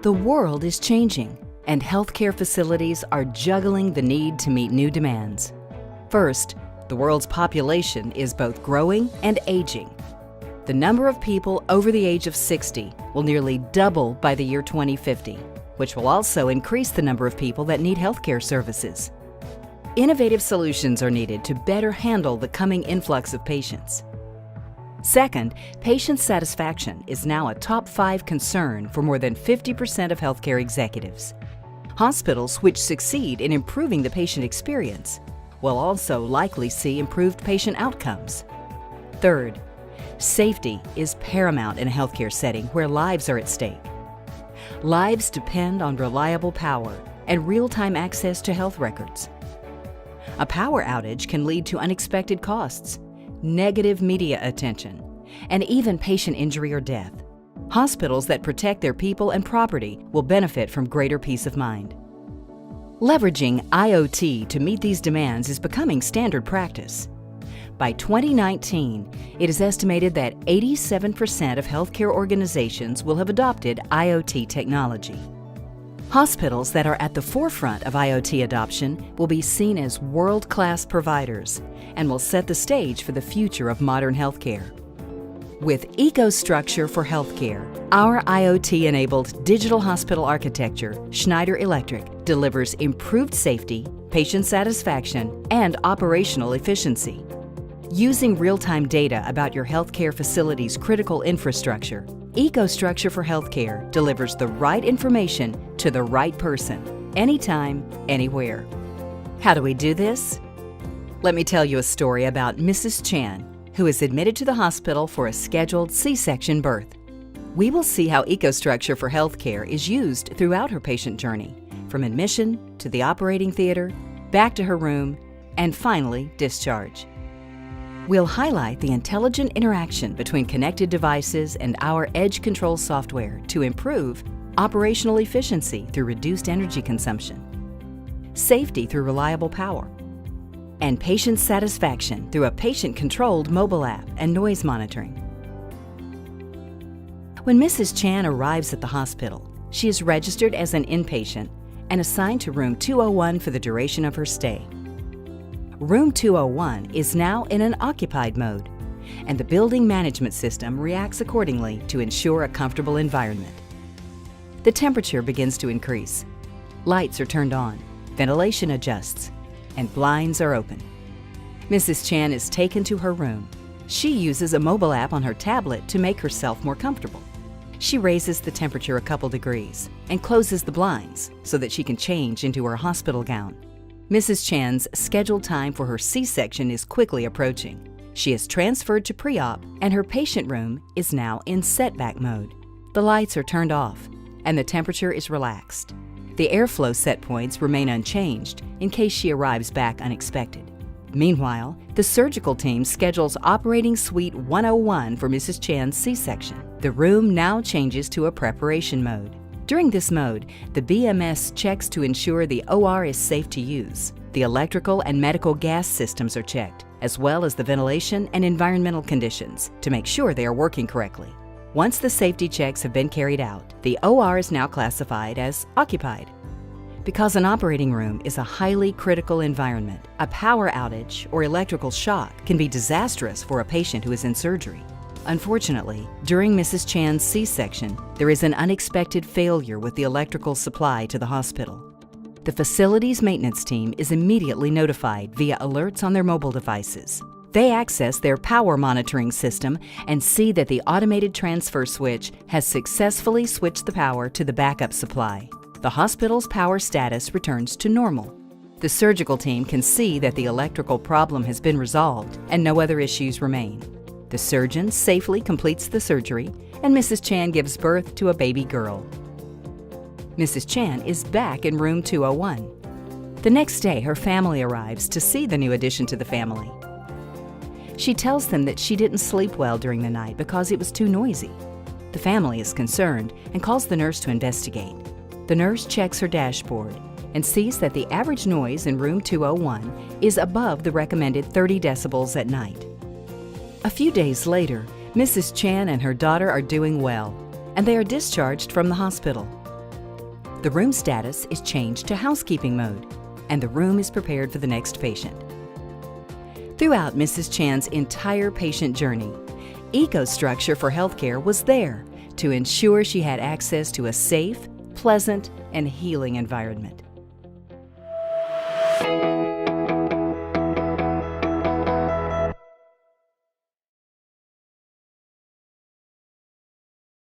The world is changing, and healthcare facilities are juggling the need to meet new demands. First, the world's population is both growing and aging. The number of people over the age of 60 will nearly double by the year 2050, which will also increase the number of people that need healthcare services. Innovative solutions are needed to better handle the coming influx of patients. Second, patient satisfaction is now a top 5 concern for more than 50% of healthcare executives. Hospitals which succeed in improving the patient experience will also likely see improved patient outcomes. Third, safety is paramount in a healthcare setting where lives are at stake. Lives depend on reliable power and real-time access to health records. A power outage can lead to unexpected costs, negative media attention, and even patient injury or death. Hospitals that protect their people and property will benefit from greater peace of mind. Leveraging IoT to meet these demands is becoming standard practice. By 2019, it is estimated that 87% of healthcare organizations will have adopted IoT technology. Hospitals that are at the forefront of IoT adoption will be seen as world-class providers and will set the stage for the future of modern healthcare. With EcoStruxure for Healthcare, our IoT-enabled digital hospital architecture, Schneider Electric, delivers improved safety, patient satisfaction, and operational efficiency. Using real-time data about your healthcare facility's critical infrastructure, EcoStruxure for Healthcare delivers the right information to the right person, anytime, anywhere. How do we do this? Let me tell you a story about Mrs. Chan, who is admitted to the hospital for a scheduled C-section birth. We will see how EcoStruxure for Healthcare is used throughout her patient journey, from admission to the operating theater, back to her room, and finally discharge. We'll highlight the intelligent interaction between connected devices and our edge control software to improve operational efficiency through reduced energy consumption, safety through reliable power, and patient satisfaction through a patient-controlled mobile app and noise monitoring. When Mrs. Chan arrives at the hospital, she is registered as an inpatient and assigned to room 201 for the duration of her stay. Room 201 is now in an occupied mode, and the building management system reacts accordingly to ensure a comfortable environment. The temperature begins to increase. Lights are turned on, ventilation adjusts, and blinds are open. Mrs. Chan is taken to her room. She uses a mobile app on her tablet to make herself more comfortable. She raises the temperature a couple degrees and closes the blinds so that she can change into her hospital gown. Mrs. Chan's scheduled time for her C-section is quickly approaching. She is transferred to pre-op, and her patient room is now in setback mode. The lights are turned off, and the temperature is relaxed. The airflow set points remain unchanged in case she arrives back unexpected. Meanwhile, the surgical team schedules Operating Suite 101 for Mrs. Chan's C-section. The room now changes to a preparation mode. During this mode, the BMS checks to ensure the OR is safe to use. The electrical and medical gas systems are checked, as well as the ventilation and environmental conditions, to make sure they are working correctly. Once the safety checks have been carried out, the OR is now classified as occupied. Because an operating room is a highly critical environment, a power outage or electrical shock can be disastrous for a patient who is in surgery. Unfortunately, during Mrs. Chan's C-section, there is an unexpected failure with the electrical supply to the hospital. The facility's maintenance team is immediately notified via alerts on their mobile devices. They access their power monitoring system and see that the automated transfer switch has successfully switched the power to the backup supply. The hospital's power status returns to normal. The surgical team can see that the electrical problem has been resolved and no other issues remain. The surgeon safely completes the surgery, and Mrs. Chan gives birth to a baby girl. Mrs. Chan is back in room 201. The next day, her family arrives to see the new addition to the family. She tells them that she didn't sleep well during the night because it was too noisy. The family is concerned and calls the nurse to investigate. The nurse checks her dashboard and sees that the average noise in room 201 is above the recommended 30 decibels at night. A few days later, Mrs. Chan and her daughter are doing well, and they are discharged from the hospital. The room status is changed to housekeeping mode, and the room is prepared for the next patient. Throughout Mrs. Chan's entire patient journey, EcoStruxure for Healthcare was there to ensure she had access to a safe, pleasant, and healing environment.